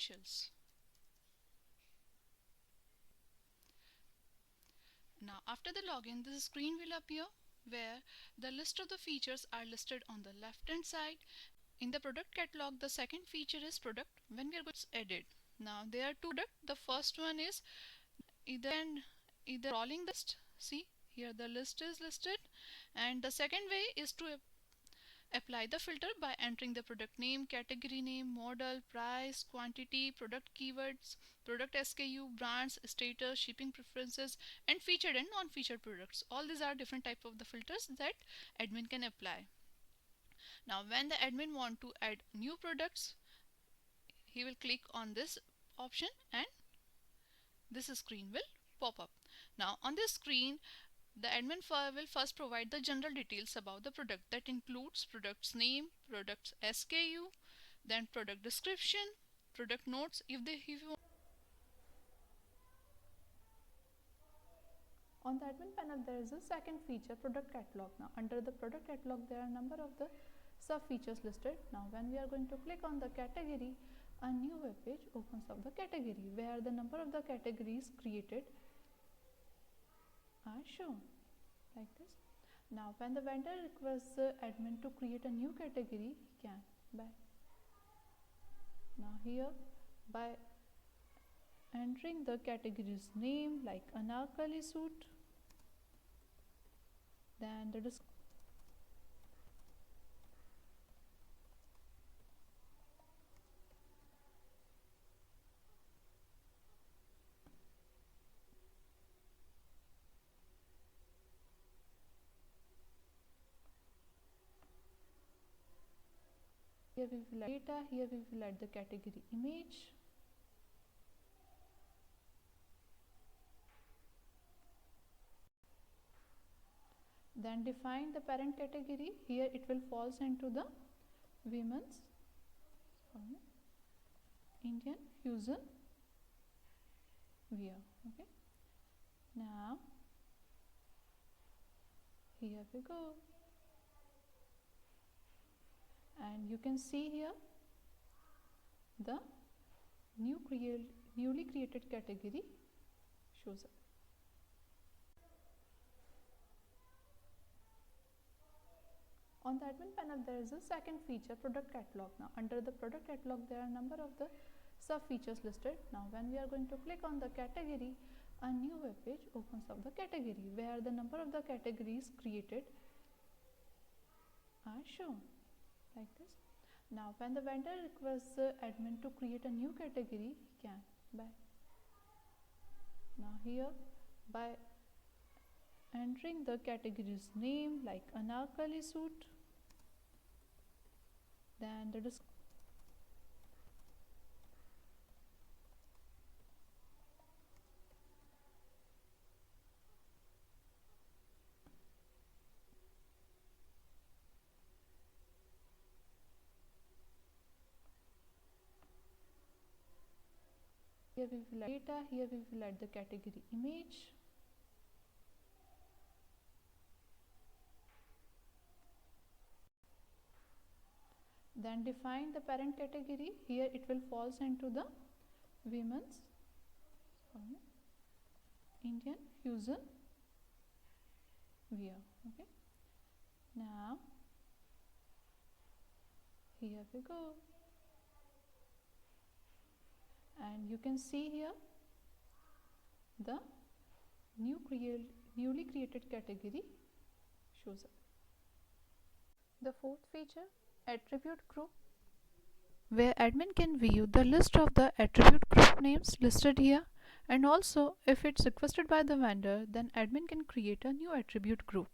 credentials. Now after the login, this screen will appear where the list of the features are listed on the left hand side. In the product catalog, the second feature is product. When we are going to edit, now there are two products. The first one is either rolling the list. See here the list is listed, and the second way is to apply the filter by entering the product name, category name, model, price, quantity, product keywords, product SKU, brands, status, shipping preferences, and featured and non-featured products. All these are different type of the filters that admin can apply. Now when the admin want to add new products, he will click on this option and this screen will pop up. Now on this screen, the admin will first provide the general details about the product, that includes product's name, product's SKU, then product description, product notes if you want. On the admin panel, there is a second feature, product catalog. Now under the product catalog, there are a number of the sub features listed. Now when we are going to click on the category, a new web page opens up the category where the number of the categories created are shown like this. Now when the vendor requests the admin to create a new category, he can now here by entering the category's name like anarkali suit, then the here we will add data, here we will add the category image. Then define the parent category. Here it will falls into the women's Indian fusion wear. Okay. Now here we go. And you can see here the newly created category shows up. On the admin panel, there is a second feature, product catalog. Now under the product catalog, there are a number of the sub features listed. Now when we are going to click on the category, a new web page opens up the category where the number of the categories created are shown like this. Now when the vendor requests the admin to create a new category, he can now here by entering the category's name like anarkali suit, then the here we will add data, here we will add the category image. Then define the parent category. Here it will falls into the women's Indian fusion wear. Okay. Now here we go. And you can see here the newly created category shows up. The fourth feature, attribute group, where admin can view the list of the attribute group names listed here, and also if it's requested by the vendor, then admin can create a new attribute group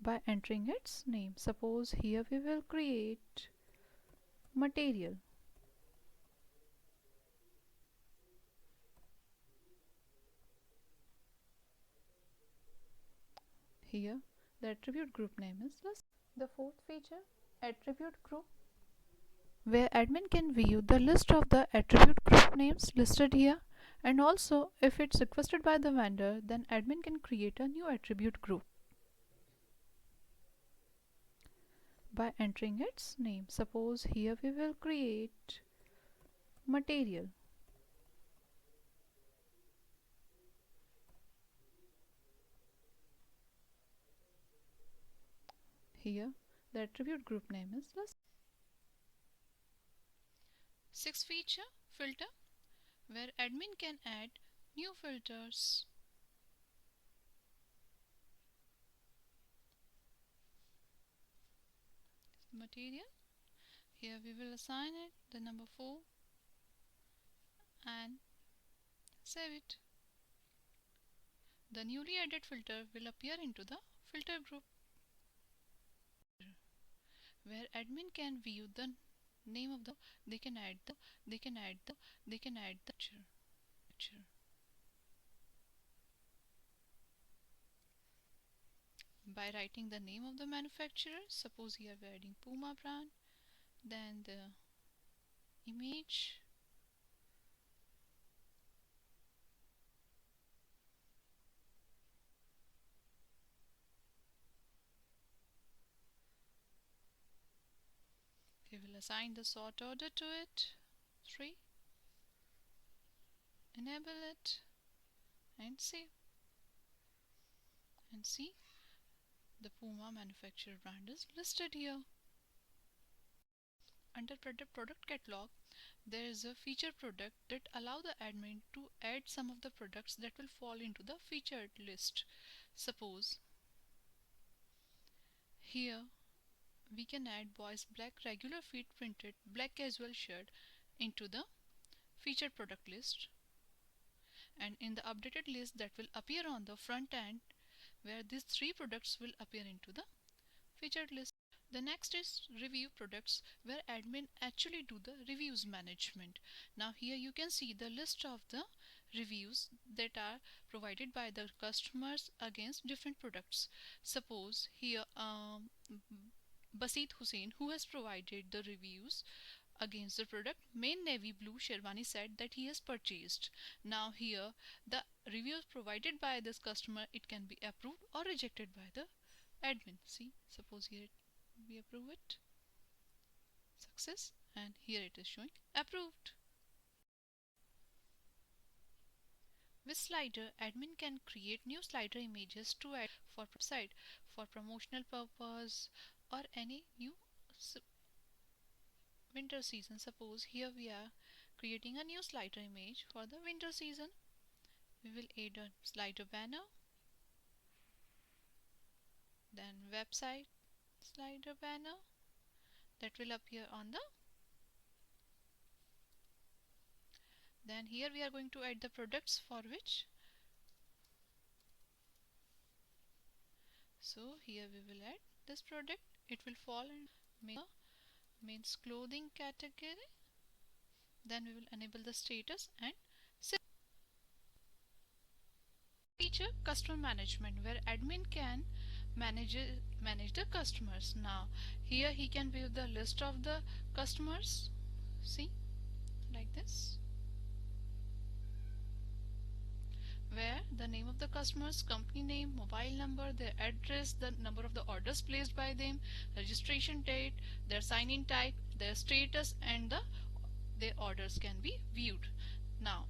by entering its name. Suppose here we will create material. Here the attribute group name is list. The fourth feature, attribute group, where admin can view the list of the attribute group names listed here, and also if it's requested by the vendor, then admin can create a new attribute group by entering its name. Suppose here we will create material. Here the attribute group name is list. Sixth feature, filter, where admin can add new filters. Material, here we will assign it the number 4 and save it. The newly added filter will appear into the filter group, where admin can view the name of the they can add the picture by writing the name of the manufacturer. Suppose here we are adding Puma brand, then the image, we will assign the sort order to it, 3, enable it and save, and see the Puma manufacturer brand is listed here. Under product catalog, there is a feature product that allow the admin to add some of the products that will fall into the featured list. Suppose here we can add boys black regular fit printed black casual shirt into the featured product list, and in the updated list that will appear on the front end, where these 3 products will appear into the featured list. The next is review products, where admin actually do the reviews management. Now here you can see the list of the reviews that are provided by the customers against different products. Suppose here Basit Hussain, who has provided the reviews against the product main navy blue sherwani set that he has purchased. Now here the reviews provided by this customer, it can be approved or rejected by the admin. See, suppose here we approve it, success, and here it is showing approved. With slider, admin can create new slider images to add for website for promotional purpose or any new winter season. Suppose here we are creating a new slider image for the winter season. We will add a slider banner, then website slider banner that will appear on the, then here we are going to add the products for which. So here we will add this product, it will fall in means clothing category. Then we will enable the status and feature customer management, where admin can manage the customers. Now here he can view the list of the customers, see, like this, where the name of the customers, company name, mobile number, their address, the number of the orders placed by them, registration date, their sign-in type, their status, and their orders can be viewed. Now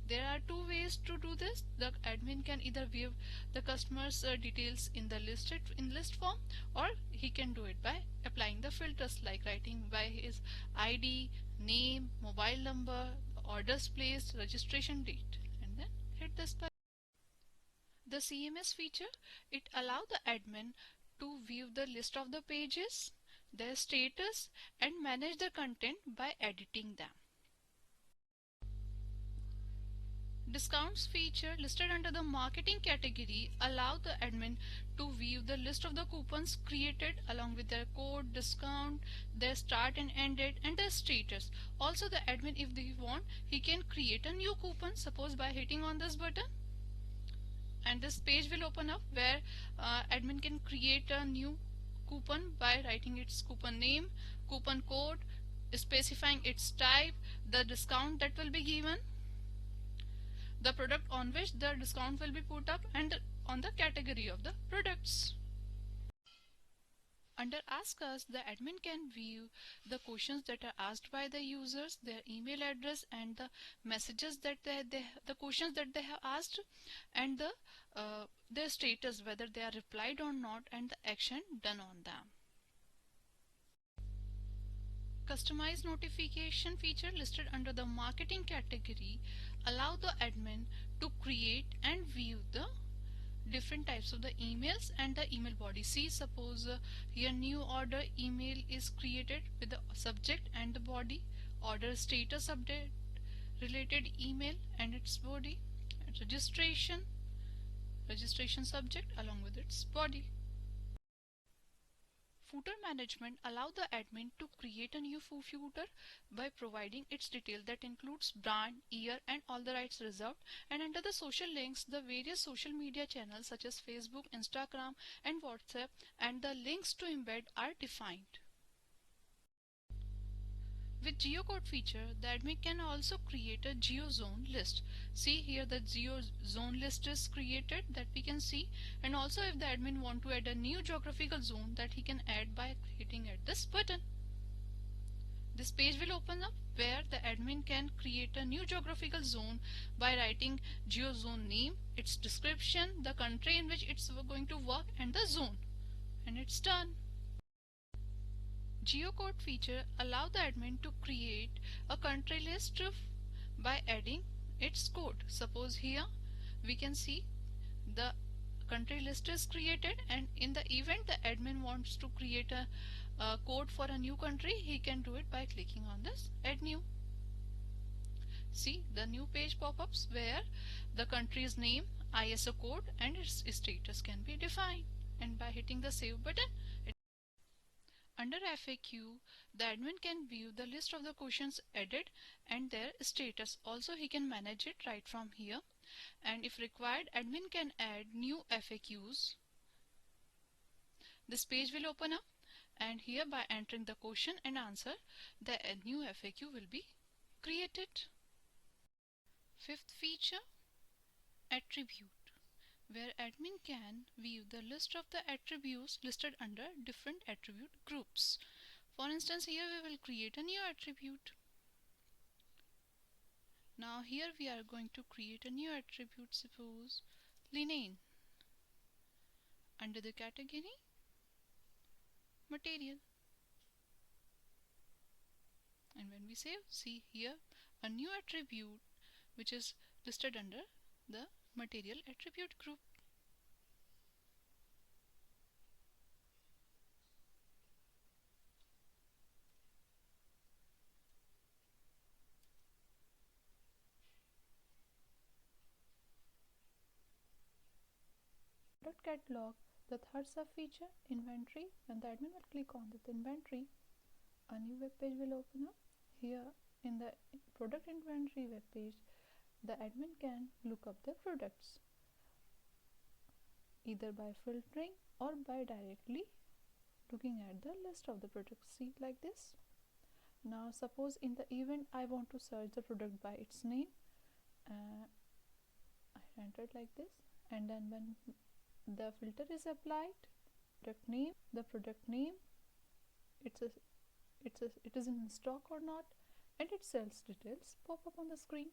there are 2 ways to do this. The admin can either view the customer's details in the list form, or he can do it by applying the filters, like writing by his ID, name, mobile number, orders placed, registration date, and then hit this button. The CMS feature, it allows the admin to view the list of the pages, their status, and manage the content by editing them. Discounts feature, listed under the marketing category, allow the admin to view the list of the coupons created along with their code, discount, their start and end date, and their status. Also the admin, if they want, he can create a new coupon, suppose by hitting on this button, and this page will open up where admin can create a new coupon by writing its coupon name, coupon code, specifying its type, the discount that will be given, the product on which the discount will be put up, and on the category of the products. Under Ask Us, the admin can view the questions that are asked by the users, their email address, and the messages that the questions that they have asked, and their status, whether they are replied or not, and the action done on them. Customize notification feature listed under the marketing category allow the admin to create and view the different types of the emails and the email body. See, suppose here new order email is created with the subject and the body, order status update related email and its body, registration subject along with its body. Footer management allow the admin to create a new footer by providing its detail that includes brand, year, and all the rights reserved. And under the social links, the various social media channels such as Facebook, Instagram, and WhatsApp, and the links to embed are defined. With geocode feature, the admin can also create a geozone list. See here the geozone list is created that we can see, and also if the admin want to add a new geographical zone, that he can add by hitting at this button. This page will open up where the admin can create a new geographical zone by writing geozone name, its description, the country in which it's going to work, and the zone, and it's done. Geocode feature allow the admin to create a country list by adding its code. Suppose here we can see the country list is created, and in the event the admin wants to create a code for a new country, he can do it by clicking on this add new. See, the new page pop-ups where the country's name, ISO code, and its status can be defined, and by hitting the save button. Under FAQ, the admin can view the list of the questions added and their status. Also, he can manage it right from here. And if required, admin can add new FAQs. This page will open up, and here by entering the question and answer, the new FAQ will be created. Fifth feature, attribute, where admin can view the list of the attributes listed under different attribute groups. For instance, here we will create a new attribute. Now here we are going to create a new attribute, suppose linen. Under the category material, and when we save, see here a new attribute which is listed under the material attribute group. Product catalog, the third sub feature, inventory. When the admin will click on the inventory, a new web page will open up. Here in the product inventory web page, the admin can look up the products either by filtering or by directly looking at the list of the products. See, like this. Now suppose in the event I want to search the product by its name, I entered like this, and then when the filter is applied, the product name, it is in stock or not, and its sales details pop up on the screen.